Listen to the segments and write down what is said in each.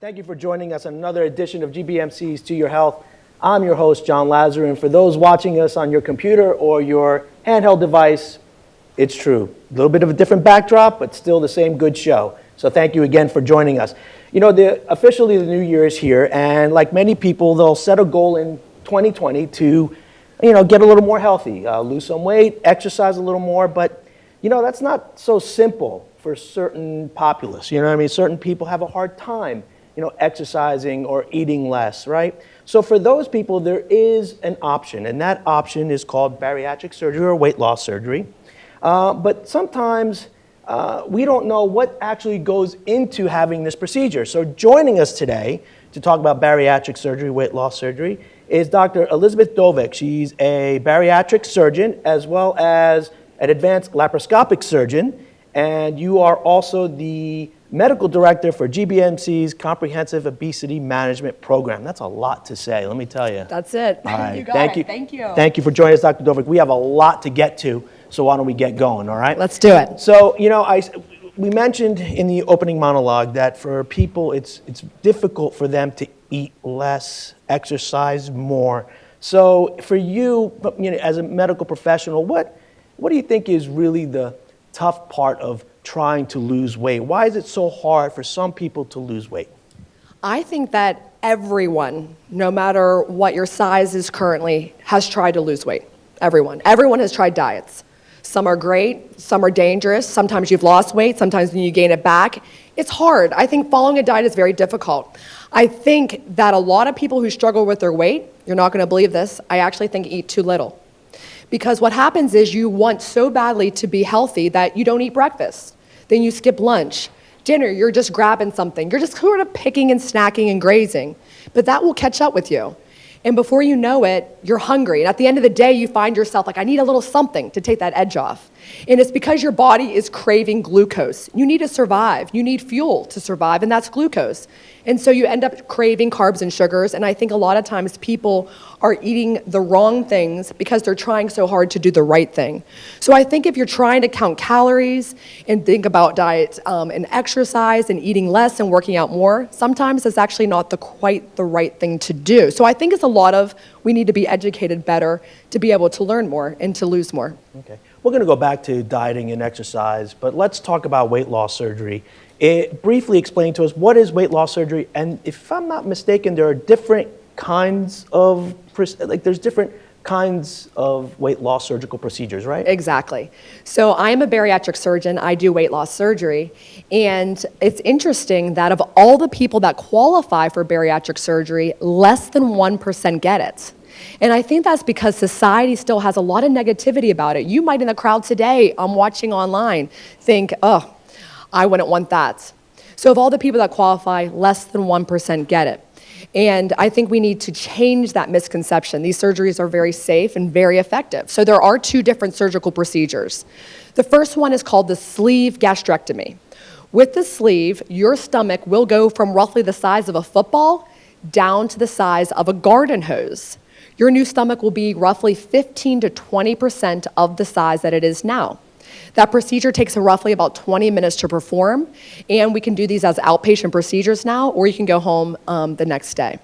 Thank you for joining us on another edition of GBMC's To Your Health. I'm your host, John Lazar, and for those watching us on your computer or your handheld device, it's true. A little bit of a different backdrop, but still the same good show. So thank you again for joining us. You know, officially the new year is here, and like many people, they'll set a goal in 2020 to, get a little more healthy, lose some weight, exercise a little more, but, that's not so simple for certain populace. Certain people have a hard time, exercising or eating less, right? So for those people, there is an option, and that option is called bariatric surgery or weight loss surgery. But sometimes we don't know what actually goes into having this procedure. So joining us today to talk about bariatric surgery, weight loss surgery, is Dr. Elizabeth Dovec. She's a bariatric surgeon as well as an advanced laparoscopic surgeon, and you are also the medical director for GBMC's Comprehensive Obesity Management Program. That's a lot to say, let me tell you. That's it. All right. You got it. Thank you. Thank you for joining us, Dr. Dovec. We have a lot to get to, so why don't we get going, all right? Let's do it. So, we mentioned in the opening monologue that for people, it's difficult for them to eat less, exercise more. So for you, as a medical professional, what do you think is really the tough part of trying to lose weight? Why is it so hard for some people to lose weight? I think that everyone, no matter what your size is currently, has tried to lose weight. Everyone. Everyone has tried diets. Some are great, some are dangerous. Sometimes you've lost weight, sometimes when you gain it back. It's hard. I think following a diet is very difficult. I think that a lot of people who struggle with their weight, you're not going to believe this, I actually think eat too little. Because what happens is you want so badly to be healthy that you don't eat breakfast. Then you skip lunch. Dinner, you're just grabbing something. You're just sort of picking and snacking and grazing. But that will catch up with you. And before you know it, you're hungry. And at the end of the day, you find yourself like, I need a little something to take that edge off. And it's because your body is craving glucose. You need to survive. You need fuel to survive, and that's glucose. And so you end up craving carbs and sugars. And I think a lot of times people are eating the wrong things because they're trying so hard to do the right thing. So I think if you're trying to count calories and think about diet and exercise and eating less and working out more, sometimes it's actually not quite the right thing to do. So I think it's a lot of, we need to be educated better to be able to learn more and to lose more. Okay. We're going to go back to dieting and exercise, but let's talk about weight loss surgery. Briefly explain to us, what is weight loss surgery? And if I'm not mistaken, there are different kinds of, there's different kinds of weight loss surgical procedures, right? Exactly. So I'm a bariatric surgeon. I do weight loss surgery. And it's interesting that of all the people that qualify for bariatric surgery, less than 1% get it. And I think that's because society still has a lot of negativity about it. You might in the crowd today, watching online, think, oh, I wouldn't want that. So of all the people that qualify, less than 1% get it. And I think we need to change that misconception. These surgeries are very safe and very effective. So there are two different surgical procedures. The first one is called the sleeve gastrectomy. With the sleeve, your stomach will go from roughly the size of a football down to the size of a garden hose. Your new stomach will be roughly 15 to 20% of the size that it is now. That procedure takes roughly about 20 minutes to perform, and we can do these as outpatient procedures now, or you can go home the next day.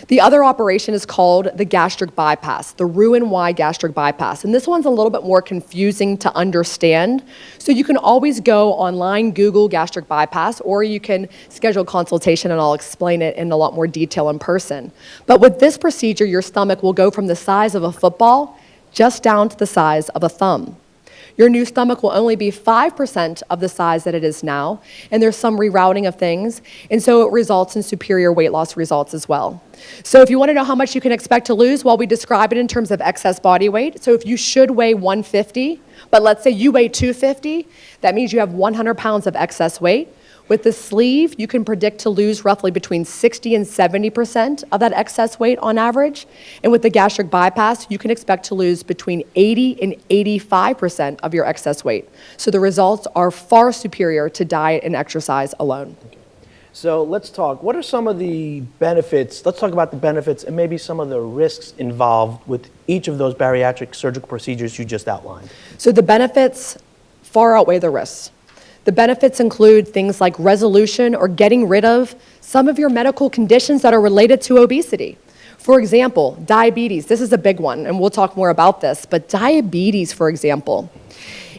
The other operation is called the gastric bypass, the Roux-en-Y gastric bypass. And this one's a little bit more confusing to understand. So you can always go online, Google gastric bypass, or you can schedule a consultation and I'll explain it in a lot more detail in person. But with this procedure, your stomach will go from the size of a football just down to the size of a thumb. Your new stomach will only be 5% of the size that it is now, and there's some rerouting of things, and so it results in superior weight loss results as well. So if you want to know how much you can expect to lose, well, we describe it in terms of excess body weight. So if you should weigh 150, but let's say you weigh 250, that means you have 100 pounds of excess weight. With the sleeve, you can predict to lose roughly between 60 and 70% of that excess weight on average. And with the gastric bypass, you can expect to lose between 80 and 85% of your excess weight. So the results are far superior to diet and exercise alone. Okay. So let's talk, what are some of the benefits, let's talk about the benefits and maybe some of the risks involved with each of those bariatric surgical procedures you just outlined. So the benefits far outweigh the risks. The benefits include things like resolution or getting rid of some of your medical conditions that are related to obesity. For example, diabetes. This is a big one, and we'll talk more about this, but diabetes, for example,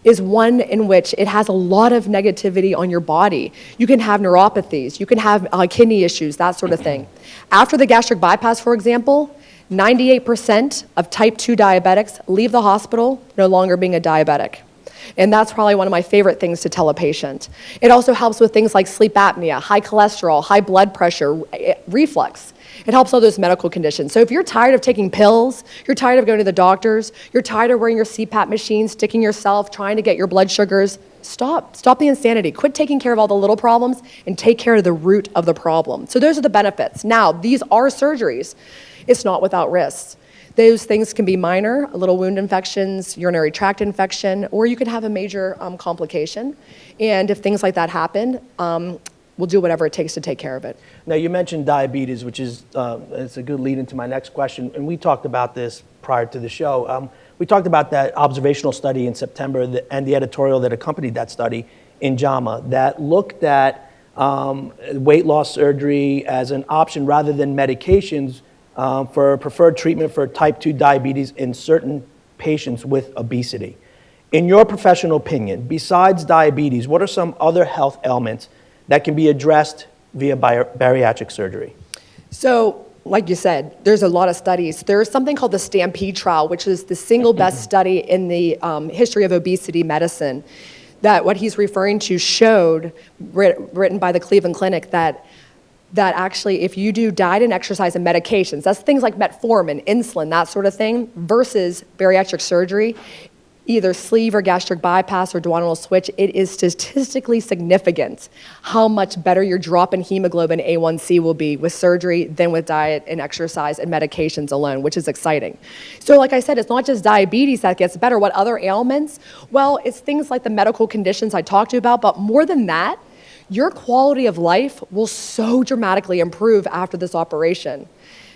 is one in which it has a lot of negativity on your body. You can have neuropathies, you can have kidney issues, that sort of thing. After the gastric bypass, for example, 98% of type 2 diabetics leave the hospital no longer being a diabetic. And that's probably one of my favorite things to tell a patient. It also helps with things like sleep apnea, high cholesterol, high blood pressure, reflux. It helps all those medical conditions. So if you're tired of taking pills, you're tired of going to the doctors, you're tired of wearing your CPAP machine, sticking yourself, trying to get your blood sugars, stop. Stop the insanity. Quit taking care of all the little problems and take care of the root of the problem. So those are the benefits. Now, these are surgeries. It's not without risks. Those things can be minor, little wound infections, urinary tract infection, or you could have a major complication. And if things like that happen, we'll do whatever it takes to take care of it. Now, you mentioned diabetes, which is it's a good lead into my next question. And we talked about this prior to the show. We talked about that observational study in September and the editorial that accompanied that study in JAMA that looked at weight loss surgery as an option rather than medications for preferred treatment for type 2 diabetes in certain patients with obesity. In your professional opinion, besides diabetes, what are some other health ailments that can be addressed via bariatric surgery? So, like you said, there's a lot of studies. There's something called the STAMPEDE trial, which is the single best study in the history of obesity medicine, that what he's referring to showed, written by the Cleveland Clinic, that actually if you do diet and exercise and medications, that's things like metformin, insulin, that sort of thing, versus bariatric surgery, either sleeve or gastric bypass or duodenal switch, it is statistically significant how much better your drop in hemoglobin A1C will be with surgery than with diet and exercise and medications alone, which is exciting. So like I said, it's not just diabetes that gets better. What other ailments? Well, it's things like the medical conditions I talked to you about, but more than that, your quality of life will so dramatically improve after this operation.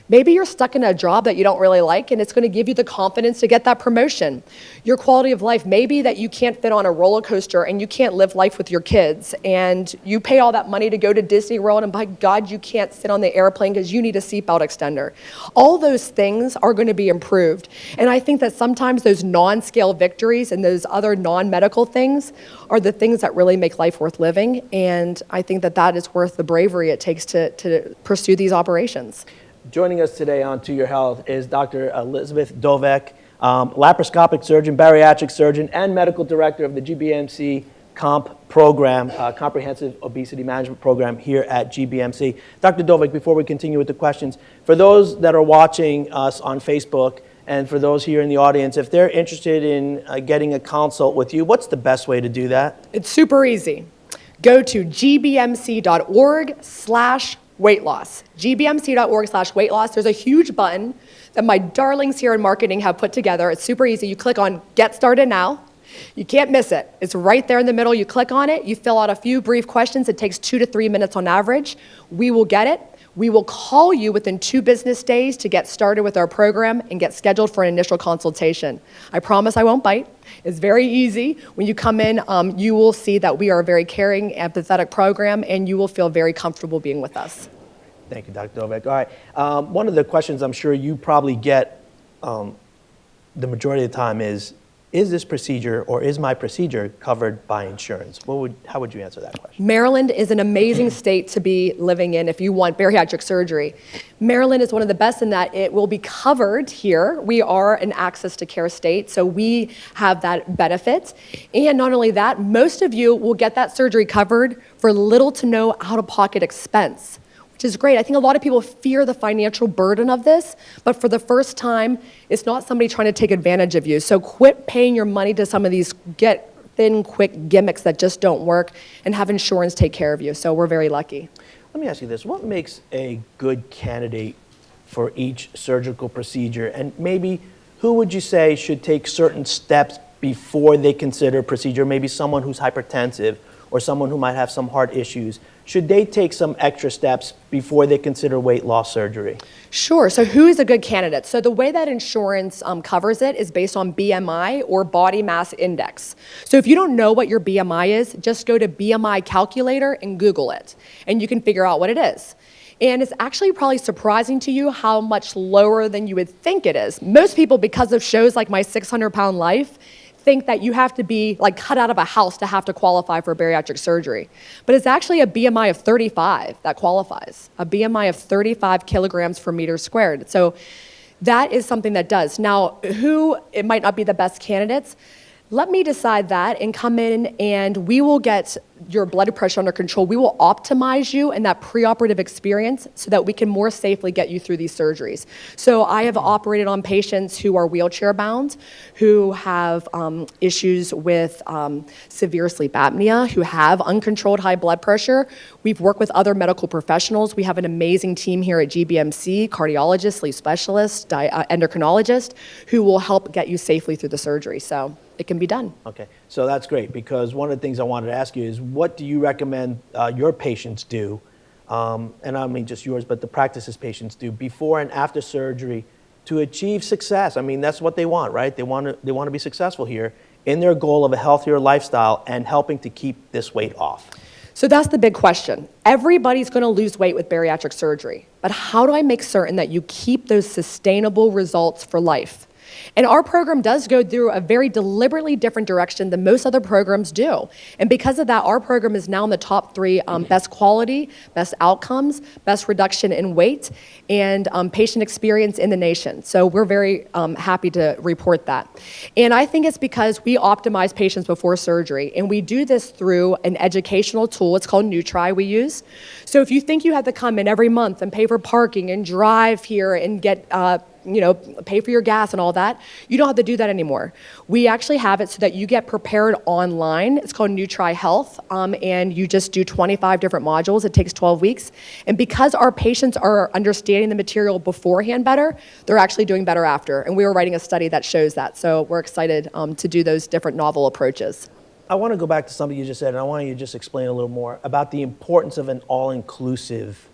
Maybe you're stuck in a job that you don't really like, and it's going to give you the confidence to get that promotion. Your quality of life, maybe that you can't fit on a roller coaster and you can't live life with your kids, and you pay all that money to go to Disney World, and by God, you can't sit on the airplane because you need a seatbelt extender. All those things are going to be improved. And I think that sometimes those non-scale victories and those other non-medical things are the things that really make life worth living. And I think that that is worth the bravery it takes to pursue these operations. Joining us today on To Your Health is Dr. Elizabeth Dovec, laparoscopic surgeon, bariatric surgeon, and medical director of the GBMC COMP program, Comprehensive Obesity Management Program here at GBMC. Dr. Dovec, before we continue with the questions, for those that are watching us on Facebook and for those here in the audience, if they're interested in getting a consult with you, what's the best way to do that? It's super easy. Go to gbmc.org/weight loss. gbmc.org/weight loss. There's a huge button that my darlings here in marketing have put together. It's super easy. You click on Get Started Now. You can't miss it. It's right there in the middle. You click on it. You fill out a few brief questions. It takes 2 to 3 minutes on average. We will get it. We will call you within 2 business days to get started with our program and get scheduled for an initial consultation. I promise I won't bite. It's very easy. When you come in, you will see that we are a very caring, empathetic program, and you will feel very comfortable being with us. Thank you, Dr. Dovec. All right. One of the questions I'm sure you probably get the majority of the time is this procedure or is my procedure covered by insurance? How would you answer that question? Maryland is an amazing state to be living in if you want bariatric surgery. Maryland is one of the best in that it will be covered here. We are an access to care state, so we have that benefit. And not only that, most of you will get that surgery covered for little to no out-of-pocket expense, which is great. I think a lot of people fear the financial burden of this, but for the first time, it's not somebody trying to take advantage of you. So quit paying your money to some of these get thin, quick gimmicks that just don't work, and have insurance take care of you. So we're very lucky. Let me ask you this. What makes a good candidate for each surgical procedure? And maybe who would you say should take certain steps before they consider a procedure? Maybe someone who's hypertensive or someone who might have some heart issues. should they take some extra steps before they consider weight loss surgery? Sure. So who is a good candidate? So the way that insurance covers it is based on BMI or body mass index. So if you don't know what your BMI is, just go to BMI calculator and Google it, and you can figure out what it is. And it's actually probably surprising to you how much lower than you would think it is. Most people, because of shows like My 600-Pound Life, think that you have to be like cut out of a house to have to qualify for bariatric surgery. But it's actually a BMI of 35 that qualifies, a BMI of 35 kilograms per meter squared. So that is something that does. Now, it might not be the best candidates. Let me decide that and come in and we will get your blood pressure under control. We will optimize you in that preoperative experience so that we can more safely get you through these surgeries. So I have operated on patients who are wheelchair bound, who have issues with severe sleep apnea, who have uncontrolled high blood pressure. We've worked with other medical professionals. We have an amazing team here at GBMC, cardiologist, sleep specialist, endocrinologist, who will help get you safely through the surgery. So it can be done. Okay, so that's great, because one of the things I wanted to ask you is, what do you recommend your patients do, and I don't mean just yours, but the practice's patients do before and after surgery to achieve success? I mean, that's what they want, right? They want to be successful here in their goal of a healthier lifestyle and helping to keep this weight off. So that's the big question. Everybody's going to lose weight with bariatric surgery, but how do I make certain that you keep those sustainable results for life? And our program does go through a very deliberately different direction than most other programs do. And because of that, our program is now in the top 3 best quality, best outcomes, best reduction in weight, and patient experience in the nation. So we're very happy to report that. And I think it's because we optimize patients before surgery. And we do this through an educational tool. It's called Nutri we use. So if you think you have to come in every month and pay for parking and drive here and get pay for your gas and all that, you don't have to do that anymore. We actually have it so that you get prepared online. It's called Nutri Health, and you just do 25 different modules. It takes 12 weeks. And because our patients are understanding the material beforehand better, they're actually doing better after. And we were writing a study that shows that. So we're excited to do those different novel approaches. I want to go back to something you just said, and I want you to just explain a little more about the importance of an all-inclusive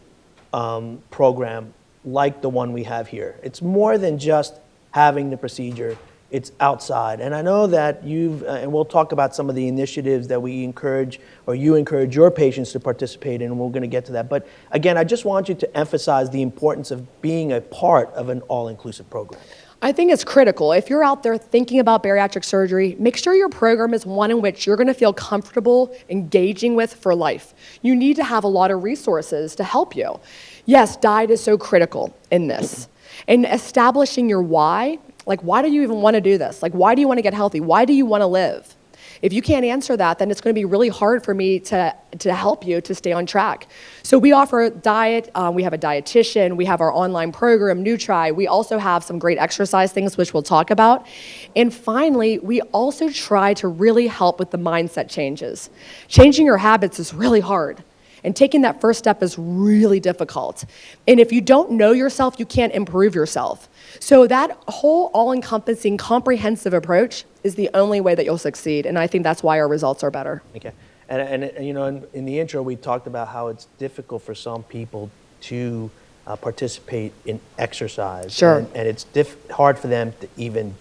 program like the one we have here. It's more than just having the procedure, it's outside. And I know that and we'll talk about some of the initiatives that we encourage, or you encourage your patients to participate in, and we're going to get to that. But again, I just want you to emphasize the importance of being a part of an all-inclusive program. I think it's critical. If you're out there thinking about bariatric surgery, make sure your program is one in which you're going to feel comfortable engaging with for life. You need to have a lot of resources to help you. Yes, diet is so critical in this. And establishing your why, like why do you even want to do this? Like why do you want to get healthy? Why do you want to live? If you can't answer that, then it's going to be really hard for me to help you to stay on track. So we offer diet, we have a dietitian, we have our online program, Nutri. We also have some great exercise things, which we'll talk about. And finally, we also try to really help with the mindset changes. Changing your habits is really hard. And taking that first step is really difficult. And if you don't know yourself, you can't improve yourself. So that whole all-encompassing, comprehensive approach is the only way that you'll succeed. And I think that's why our results are better. Okay. And in the intro, we talked about how it's difficult for some people to participate in exercise. Sure. And it's hard for them to even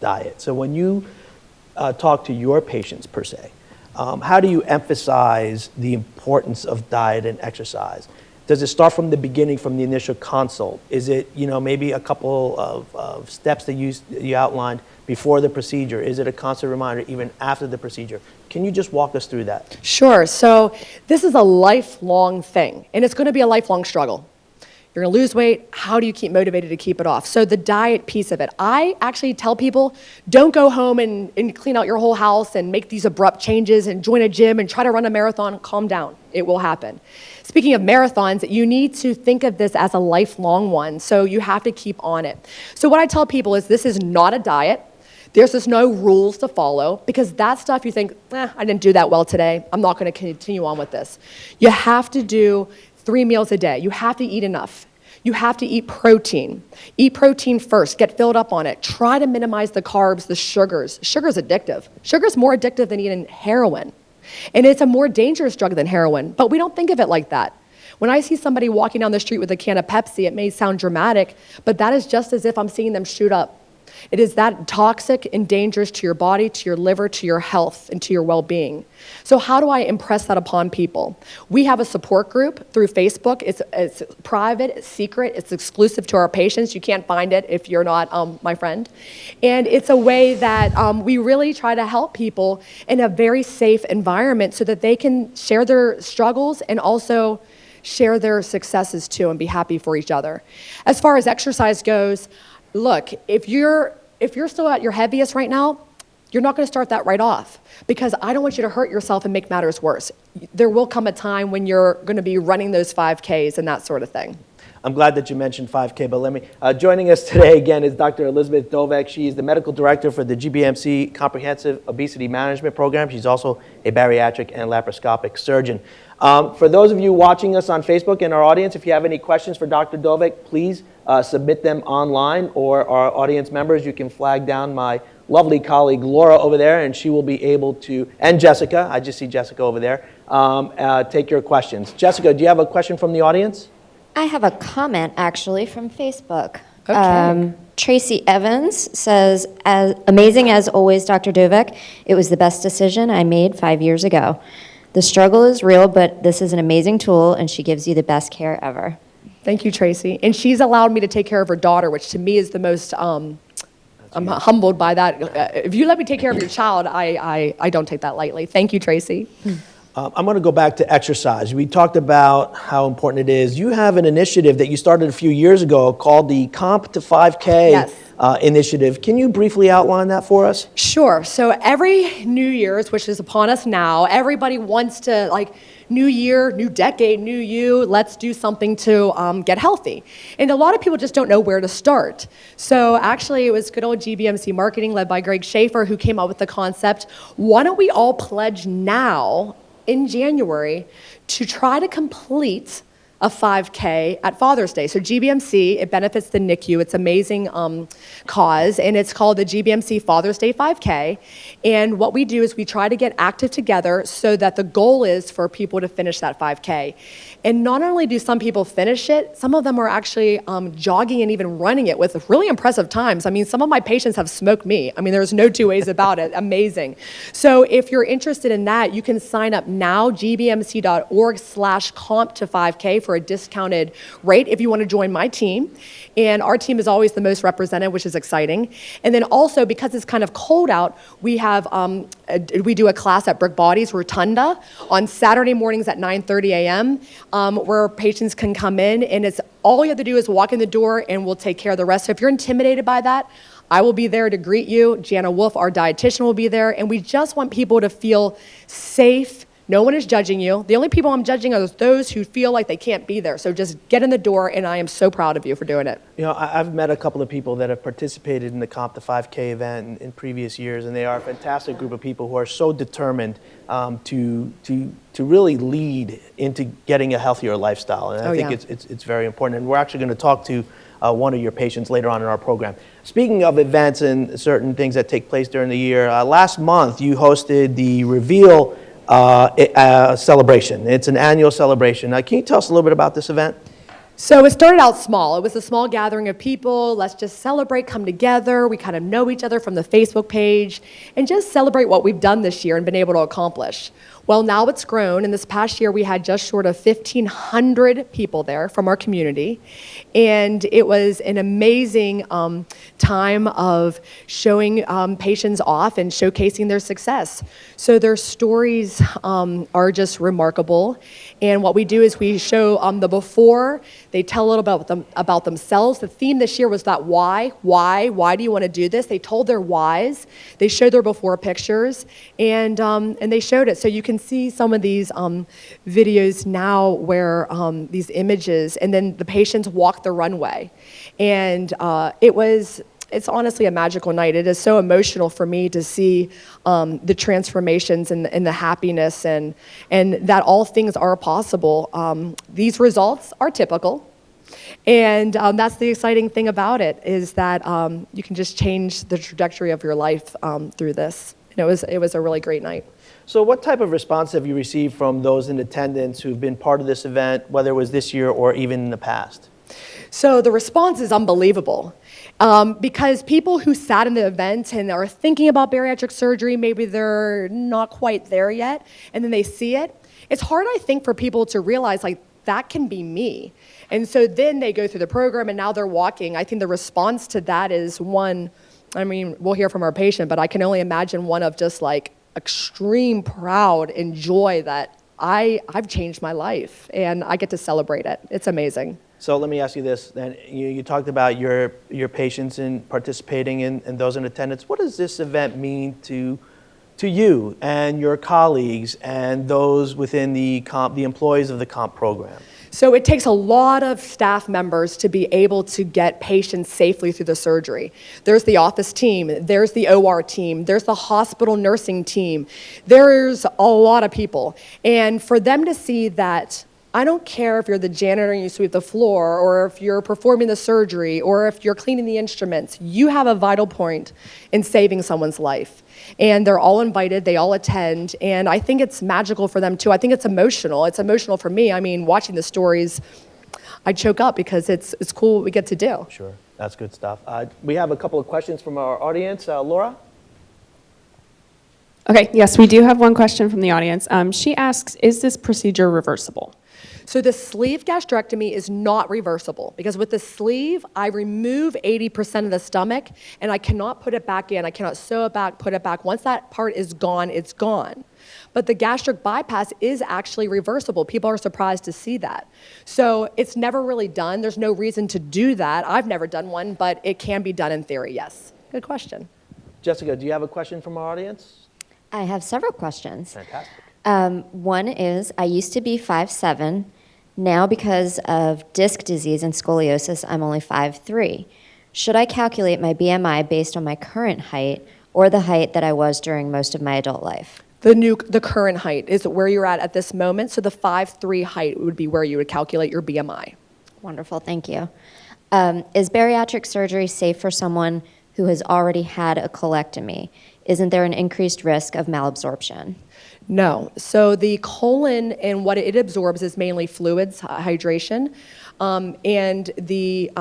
diet. So when you talk to your patients, per se, how do you emphasize the importance of diet and exercise? Does it start from the beginning, from the initial consult? Is it, maybe a couple of steps that you outlined before the procedure? Is it a constant reminder even after the procedure? Can you just walk us through that? Sure. So this is a lifelong thing, and it's going to be a lifelong struggle. You're going to lose weight. How do you keep motivated to keep it off? So the diet piece of it, I actually tell people, don't go home and clean out your whole house and make these abrupt changes and join a gym and try to run a marathon. Calm down. It will happen. Speaking of marathons, you need to think of this as a lifelong one, so you have to keep on it. So what I tell people is this is not a diet. There's just no rules to follow, because that stuff you think, I didn't do that well today. I'm not going to continue on with this. You have to do 3 meals a day. You have to eat enough. You have to eat protein. Eat protein first. Get filled up on it. Try to minimize the carbs, the sugars. Sugar's addictive. Sugar's more addictive than eating heroin. And it's a more dangerous drug than heroin, but we don't think of it like that. When I see somebody walking down the street with a can of Pepsi, it may sound dramatic, but that is just as if I'm seeing them shoot up. It is that toxic and dangerous to your body, to your liver, to your health, and to your well-being. So how do I impress that upon people? We have a support group through Facebook. It's private, it's secret, it's exclusive to our patients. You can't find it if you're not my friend. And it's a way that we really try to help people in a very safe environment so that they can share their struggles and also share their successes too and be happy for each other. As far as exercise goes, look, if you're still at your heaviest right now, you're not going to start that right off because I don't want you to hurt yourself and make matters worse. There will come a time when you're going to be running those 5Ks and that sort of thing. I'm glad that you mentioned 5K, but let me, joining us today again is Dr. Elizabeth Dovec. She's the medical director for the GBMC Comprehensive Obesity Management Program. She's also a bariatric and laparoscopic surgeon. For those of you watching us on Facebook and our audience, if you have any questions for Dr. Dovec, please submit them online, or our audience members, you can flag down my lovely colleague Laura over there, and she will be able to, and Jessica, I just see Jessica over there, take your questions. Jessica, do you have a question from the audience? I have a comment, actually, from Facebook. Okay. Tracy Evans says, as amazing as always, Dr. Dovec, it was the best decision I made 5 years ago. The struggle is real, but this is an amazing tool, and she gives you the best care ever. Thank you, Tracy. And she's allowed me to take care of her daughter, which to me is the most, I'm humbled by that. If you let me take care of your child, I don't take that lightly. Thank you, Tracy. I'm going to go back to exercise. We talked about how important it is. You have an initiative that you started a few years ago called the Comp to 5K Yes. Initiative. Can you briefly outline that for us? Sure. So every New Year's, which is upon us now, everybody wants to, like, new year, new decade, new you, let's do something to get healthy. And a lot of people just don't know where to start. So actually, it was good old GBMC marketing led by Greg Schaefer who came up with the concept, why don't we all pledge now in January to try to complete a 5K at Father's Day. So GBMC, it benefits the NICU. It's an amazing cause, and it's called the GBMC Father's Day 5K. And what we do is we try to get active together so that the goal is for people to finish that 5K. And not only do some people finish it, some of them are actually jogging and even running it with really impressive times. I mean, some of my patients have smoked me. I mean, there's no two ways about it. Amazing. So if you're interested in that, you can sign up now, gbmc.org/comp to 5K for a discounted rate if you want to join my team. And our team is always the most represented, which is exciting. And then also, because it's kind of cold out, we have we do a class at Brick Bodies Rotunda on Saturday mornings at 9:30 a.m. Where patients can come in, and it's all you have to do is walk in the door, and we'll take care of the rest. So if you're intimidated by that, I will be there to greet you. Jana Wolf, our dietitian, will be there, and we just want people to feel safe. No one is judging you. The only people I'm judging are those who feel like they can't be there. So just get in the door, and I am so proud of you for doing it. You know, I've met a couple of people that have participated in the Comp to 5K event in previous years, and they are a fantastic group of people who are so determined to really lead into getting a healthier lifestyle. And I think it's very important. And we're actually going to talk to one of your patients later on in our program. Speaking of events and certain things that take place during the year, last month you hosted the Reveal celebration. It's an annual celebration. Can you tell us a little bit about this event? So it started out small. It was a small gathering of people. Let's just celebrate, come together. We kind of know each other from the Facebook page and just celebrate what we've done this year and been able to accomplish. Well, now it's grown, and this past year we had just short of 1,500 people there from our community, and it was an amazing time of showing patients off and showcasing their success. So their stories are just remarkable, and what we do is we show the before. They tell a little about themselves. The theme this year was that why do you want to do this? They told their whys. They showed their before pictures, and they showed it. So you can see some of these videos now where these images, and then the patients walk the runway. And it's honestly a magical night. It is so emotional for me to see the transformations and the happiness and that all things are possible. These results are typical. And that's the exciting thing about it, is that you can just change the trajectory of your life through this. And it was a really great night. So what type of response have you received from those in attendance who've been part of this event, whether it was this year or even in the past? So the response is unbelievable. Because people who sat in the event and are thinking about bariatric surgery, maybe they're not quite there yet, and then they see it. It's hard, I think, for people to realize, like, that can be me. And so then they go through the program and now they're walking. I think the response to that is one, I mean, we'll hear from our patient, but I can only imagine one of just like extreme proud and joy that I've changed my life and I get to celebrate it. It's amazing. So let me ask you this, then. You talked about your patients in participating and those in attendance. What does this event mean to you and your colleagues and those within the employees of the COMP program? So it takes a lot of staff members to be able to get patients safely through the surgery. There's the office team, there's the OR team, there's the hospital nursing team. There's a lot of people. And for them to see that, I don't care if you're the janitor and you sweep the floor, or if you're performing the surgery, or if you're cleaning the instruments, you have a vital point in saving someone's life. And they're all invited, they all attend, and I think it's magical for them too. I think it's emotional. It's emotional for me. I mean, watching the stories, I choke up because it's cool what we get to do. Sure, that's good stuff. We have a couple of questions from our audience. Laura? Okay, yes, we do have one question from the audience. She asks, is this procedure reversible? So the sleeve gastrectomy is not reversible because with the sleeve, I remove 80% of the stomach and I cannot put it back in. I cannot sew it back, put it back. Once that part is gone, it's gone. But the gastric bypass is actually reversible. People are surprised to see that. So it's never really done. There's no reason to do that. I've never done one, but it can be done in theory, yes. Good question. Jessica, do you have a question from our audience? I have several questions. Fantastic. One is, I used to be 5'7". Now, because of disc disease and scoliosis, I'm only 5'3". Should I calculate my BMI based on my current height or the height that I was during most of my adult life? The current height is where you're at this moment. So the 5'3" height would be where you would calculate your BMI. Wonderful, thank you. Is bariatric surgery safe for someone who has already had a colectomy? Isn't there an increased risk of malabsorption? No. So the colon and what it absorbs is mainly fluids, hydration, and the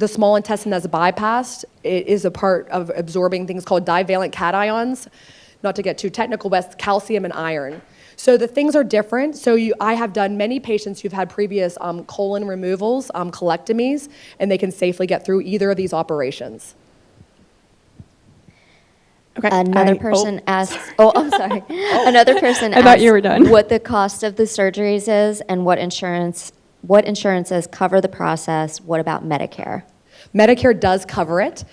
small intestine that's bypassed, it is a part of absorbing things called divalent cations, not to get too technical, but calcium and iron. So the things are different. So I have done many patients who've had previous colon removals, colectomies, and they can safely get through either of these operations. Okay. Another person asks, I'm sorry. Another person I thought you were done. what the cost of the surgeries is and what insurances cover the process. What about Medicare? Medicare does cover it.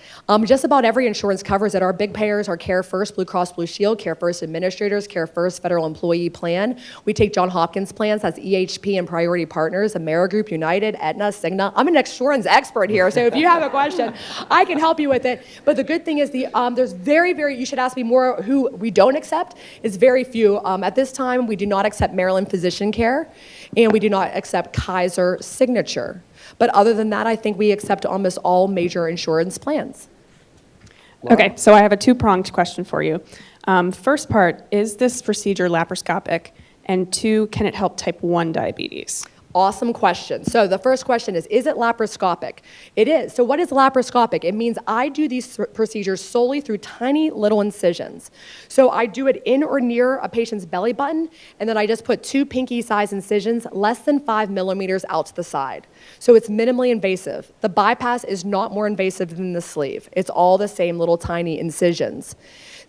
Just about every insurance covers it. Our big payers are Care First, Blue Cross Blue Shield, Care First Administrators, Care First Federal Employee Plan. We take Johns Hopkins plans, that's EHP and Priority Partners, Amerigroup, United, Aetna, Cigna. I'm an insurance expert here, so if you have a question, I can help you with it. But the good thing is there's you should ask me more who we don't accept, is very few. At this time, we do not accept Maryland Physician Care, and we do not accept Kaiser Signature. But other than that, I think we accept almost all major insurance plans. Okay, so I have a two-pronged question for you. First part, is this procedure laparoscopic? And two, can it help type 1 diabetes? Awesome question. So the first question is it laparoscopic? It is. So what is laparoscopic? It means I do these procedures solely through tiny little incisions. So I do it in or near a patient's belly button, and then I just put 2 pinky-sized incisions less than 5 millimeters out to the side. So it's minimally invasive. The bypass is not more invasive than the sleeve. It's all the same little tiny incisions.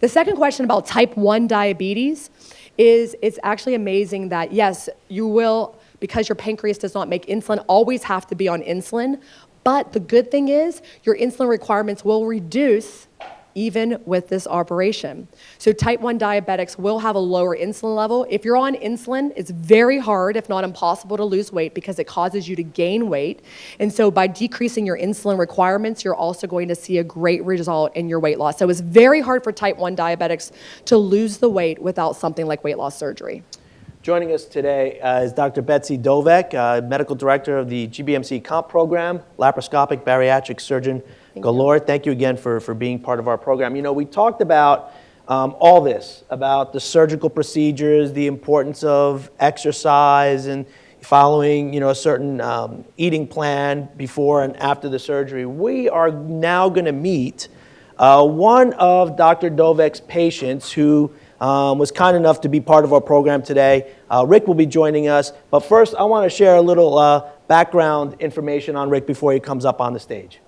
The second question about type 1 diabetes is it's actually amazing that, yes, you will, because your pancreas does not make insulin, always have to be on insulin. But the good thing is your insulin requirements will reduce even with this operation. So type 1 diabetics will have a lower insulin level. If you're on insulin, it's very hard, if not impossible, to lose weight because it causes you to gain weight. And so by decreasing your insulin requirements, you're also going to see a great result in your weight loss. So it's very hard for type 1 diabetics to lose the weight without something like weight loss surgery. Joining us today is Dr. Betsy Dovec, Medical Director of the GBMC COMP program, laparoscopic bariatric surgeon galore. Thank you again for being part of our program. You know, we talked about all this about the surgical procedures, the importance of exercise, and following, a certain eating plan before and after the surgery. We are now going to meet one of Dr. Dovec's patients who was kind enough to be part of our program today. Rick will be joining us, but first I want to share a little background information on Rick before he comes up on the stage.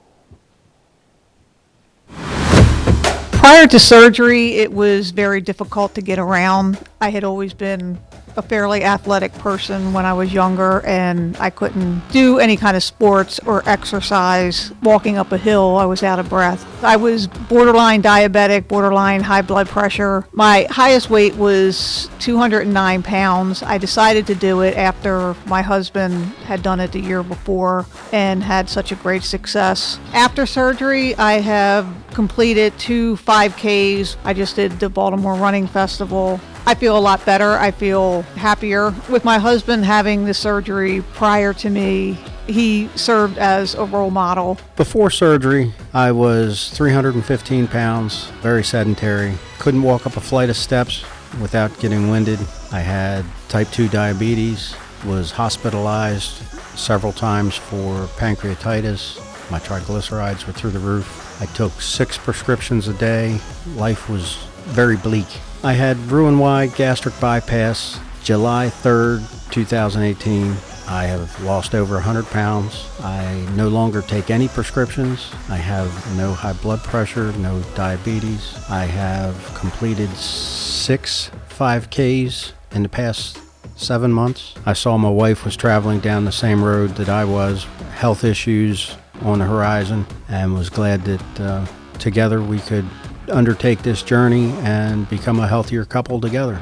Prior to surgery, it was very difficult to get around. I had always been a fairly athletic person when I was younger, and I couldn't do any kind of sports or exercise. Walking up a hill, I was out of breath. I was borderline diabetic, borderline high blood pressure. My highest weight was 209 pounds. I decided to do it after my husband had done it the year before and had such a great success. After surgery, I have completed 2 5Ks. I just did the Baltimore Running Festival. I feel a lot better. I feel happier. With my husband having the surgery prior to me, he served as a role model. Before surgery, I was 315 pounds, very sedentary. Couldn't walk up a flight of steps without getting winded. I had type 2 diabetes, was hospitalized several times for pancreatitis. My triglycerides were through the roof. I took 6 prescriptions a day. Life was very bleak. I had Roux-en-Y gastric bypass July 3rd, 2018. I have lost over 100 pounds. I no longer take any prescriptions. I have no high blood pressure, no diabetes. I have completed 6 5Ks in the past 7 months. I saw my wife was traveling down the same road that I was, health issues on the horizon, and was glad that together we could undertake this journey and become a healthier couple together.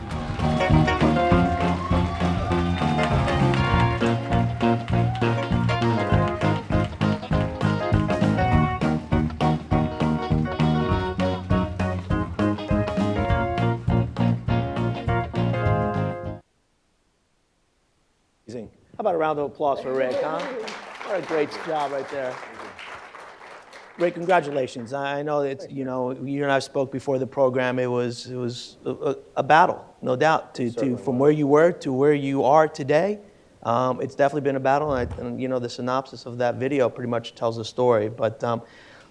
How about a round of applause for Rick, huh? What a great job right there. Rick, congratulations. I know it's, you and I spoke before the program. It was a battle, no doubt, to from where you were to where you are today. It's definitely been a battle, and the synopsis of that video pretty much tells the story. But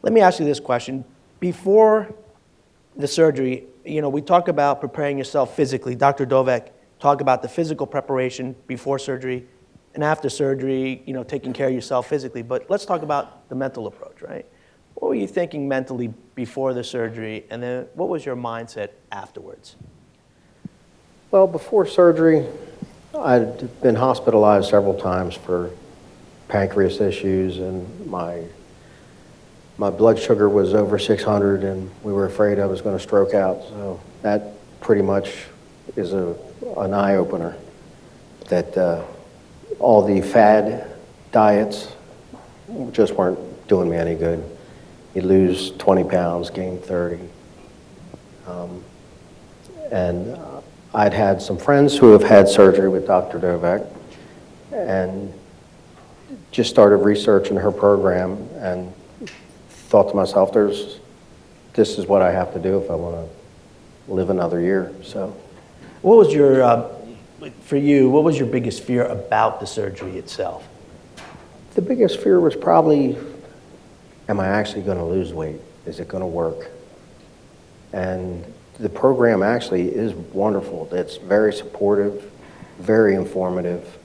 let me ask you this question. Before the surgery, we talk about preparing yourself physically. Dr. Dovec talked about the physical preparation before surgery and after surgery, taking care of yourself physically. But let's talk about the mental approach, right? What were you thinking mentally before the surgery, and then what was your mindset afterwards? Well, before surgery, I'd been hospitalized several times for pancreas issues, and my blood sugar was over 600, and we were afraid I was going to stroke out. So that pretty much is an eye-opener, that all the fad diets just weren't doing me any good. You lose 20 pounds, gain 30. And I'd had some friends who have had surgery with Dr. Dovec, and just started researching her program and thought to myself, this is what I have to do if I want to live another year. So, what was for you, what was your biggest fear about the surgery itself? The biggest fear was probably, am I actually going to lose weight? Is it going to work? And the program actually is wonderful. It's very supportive, very informative.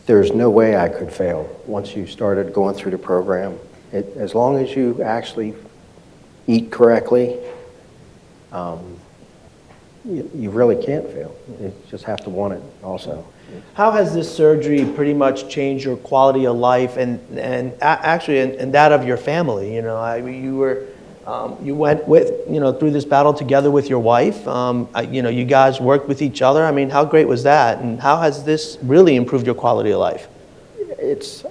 There's no way I could fail once you started going through the program. As long as you actually eat correctly, you really can't fail. You just have to want it also. How has this surgery pretty much changed your quality of life and actually and that of your family? You went with through this battle together with your wife. You guys worked with each other. I mean, how great was that? And how has this really improved your quality of life? It's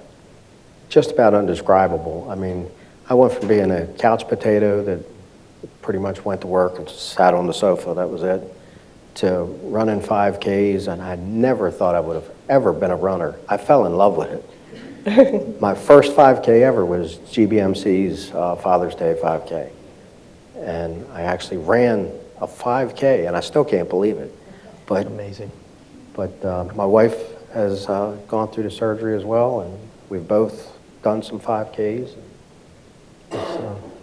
just about indescribable. I mean, I went from being a couch potato that pretty much went to work and sat on the sofa, that was it, to running 5Ks, and I never thought I would have ever been a runner. I fell in love with it. My first 5K ever was GBMC's Father's Day 5K. and I actually ran a 5K, and I still can't believe it. But Amazing. my wife has gone through the surgery as well, and we've both done some 5Ks.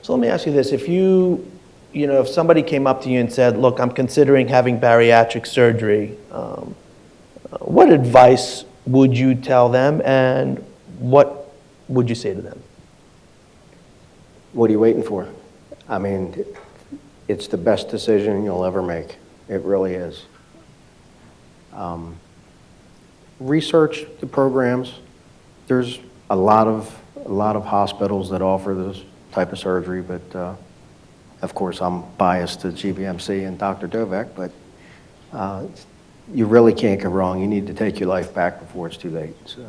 So let me ask you this. If somebody came up to you and said, look, I'm considering having bariatric surgery, what advice would you tell them, and what would you say to them? What are you waiting for? I mean, it's the best decision you'll ever make. It really is. Research the programs. There's a lot of hospitals that offer this type of surgery, but of course I'm biased to GBMC and Dr. Dovec, but you really can't go wrong. You need to take your life back before it's too late. So.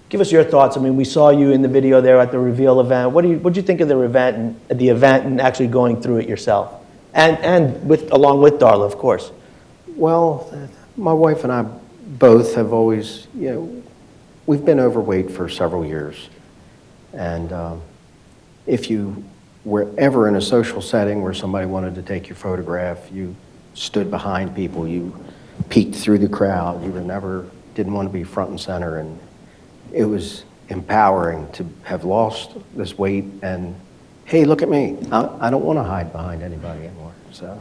Give us your thoughts. I mean, we saw you in the video there at the reveal event. What did you think of the event and actually going through it yourself, and along with Darla, of course? Well, my wife and I both have always, we've been overweight for several years, and if you were ever in a social setting where somebody wanted to take your photograph, you stood behind people, you peeked through the crowd, you didn't want to be front and center, and it was empowering to have lost this weight and, hey, look at me. I don't want to hide behind anybody anymore. So,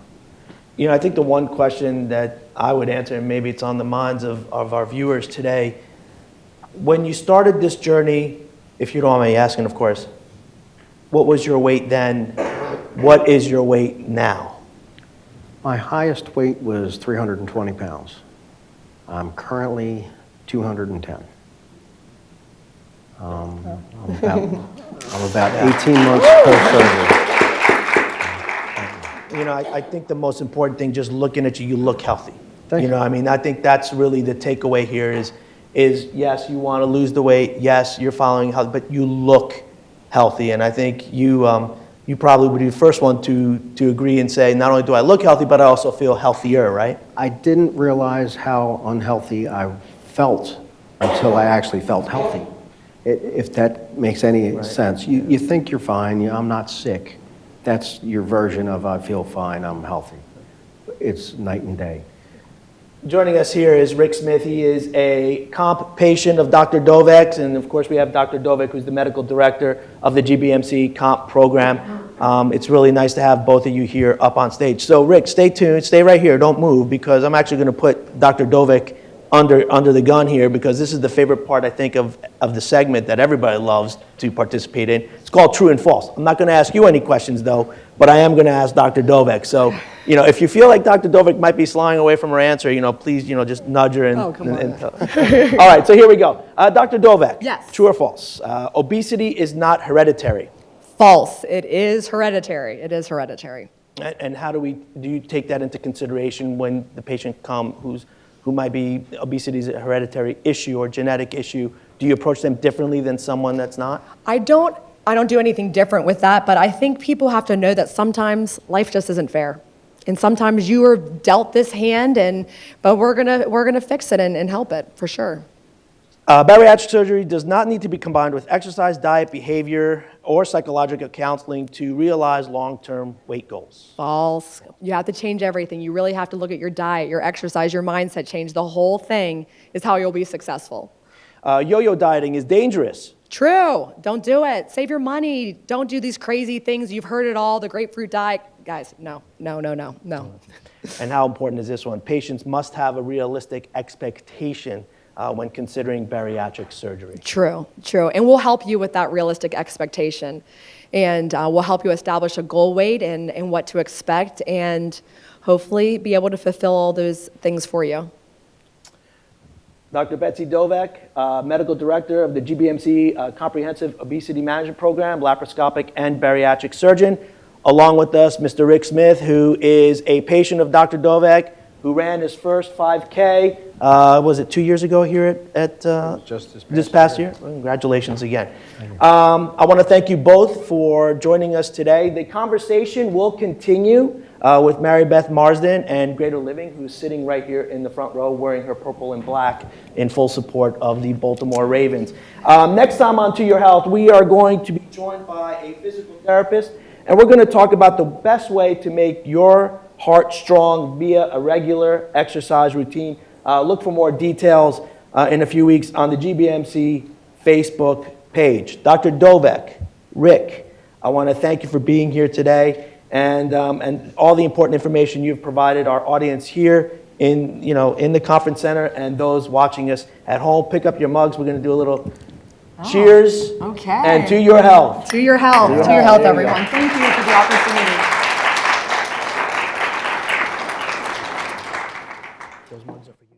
I think the one question that I would answer, and maybe it's on the minds of our viewers today, when you started this journey, if you don't mind me asking, of course, what was your weight then? What is your weight now? my highest weight was 320 pounds. I'm currently 210. I'm about 18 months post-surgery. I think the most important thing, just looking at you, you look healthy. Thank you. I think that's really the takeaway here is yes, you want to lose the weight, yes, you're following health, but you look healthy. And I think you probably would be the first one to agree and say, not only do I look healthy, but I also feel healthier, right? I didn't realize how unhealthy I felt until I actually felt healthy. If that makes any sense. You think you're fine, I'm not sick. That's your version of I feel fine, I'm healthy. It's night and day. Joining us here is Rick Smith. He is a comp patient of Dr. Dovec's, and of course we have Dr. Dovec, who's the medical director of the GBMC comp program. It's really nice to have both of you here up on stage. So Rick, stay tuned, stay right here, don't move, because I'm actually going to put Dr. Dovec under the gun here, because this is the favorite part, I think, of the segment that everybody loves to participate in. It's called True and False. I'm not going to ask you any questions, though, but I am going to ask Dr. Dovec. So, if you feel like Dr. Dovec might be sliding away from her answer, please, just nudge her. Oh, come on. All right, so here we go. Dr. Dovec. Yes. True or false? Obesity is not hereditary. False. It is hereditary. It is hereditary. And how do you take that into consideration when the patient comes who might be obesity is a hereditary issue or genetic issue? Do you approach them differently than someone that's not? I don't do anything different with that, but I think people have to know that sometimes life just isn't fair. And sometimes you are dealt this hand, but we're gonna fix it and help it for sure. Bariatric surgery does not need to be combined with exercise, diet, behavior, or psychological counseling to realize long-term weight goals. False. You have to change everything. You really have to look at your diet, your exercise, your mindset change. The whole thing is how you'll be successful. Yo-yo dieting is dangerous. True. Don't do it. Save your money. Don't do these crazy things. You've heard it all, the grapefruit diet. Guys, no. And how important is this one? Patients must have a realistic expectation when considering bariatric surgery. True. And we'll help you with that realistic expectation. And we'll help you establish a goal weight and what to expect, and hopefully be able to fulfill all those things for you. Dr. Betsy Dovec, Medical Director of the GBMC Comprehensive Obesity Management Program, laparoscopic and bariatric surgeon. Along with us, Mr. Rick Smith, who is a patient of Dr. Dovec, who ran his first 5K, was it 2 years ago here at Just this past year? Well, congratulations again. I want to thank you both for joining us today. The conversation will continue with Mary Beth Marsden and Greater Living, who's sitting right here in the front row wearing her purple and black in full support of the Baltimore Ravens. Next time on To Your Health, we are going to be joined by a physical therapist And we're going to talk about the best way to make your heart strong via a regular exercise routine. Look for more details in a few weeks on the GBMC Facebook page. Dr. Dovec, Rick, I want to thank you for being here today and all the important information you've provided our audience here in the conference center and those watching us at home. Pick up your mugs. We're going to do a little cheers. Okay. And to your health. To your health. To your health, There you everyone. go. Thank you for the opportunity. Those mugs are for you.